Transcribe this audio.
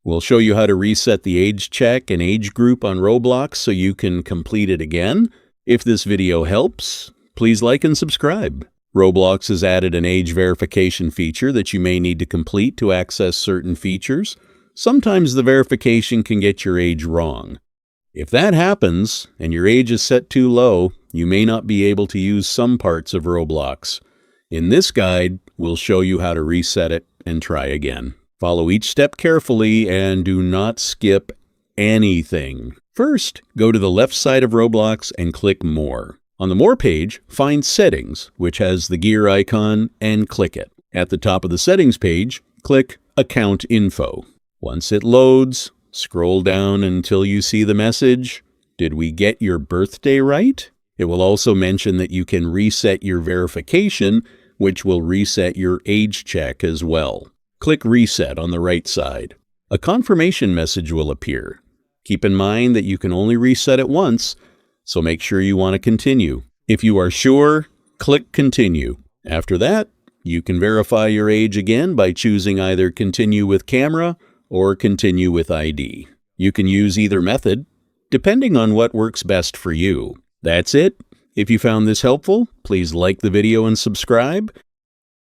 We'll show you how to reset the age check and age group on Roblox so you can complete it again. If this video helps, please like and subscribe. Roblox has added an age verification feature that you may need to complete to access certain features. Sometimes the verification can get your age wrong. If that happens and your age is set too low, you may not be able to use some parts of Roblox. In this guide, we'll show you how to reset it and try again. Follow each step carefully and do not skip anything. First, go to the left side of Roblox and click More. On the More page, find Settings, which has the gear icon, and click it. At the top of the Settings page, click Account Info. Once it loads, scroll down until you see the message, "Did we get your birthday right?" It will also mention that you can reset your verification, which will reset your age check as well. Click Reset on the right side. A confirmation message will appear. Keep in mind that you can only reset it once, so make sure you want to continue. If you are sure, click Continue. After that, you can verify your age again by choosing either Continue with Camera or Continue with ID. You can use either method, depending on what works best for you. That's it. If you found this helpful, please like the video and subscribe.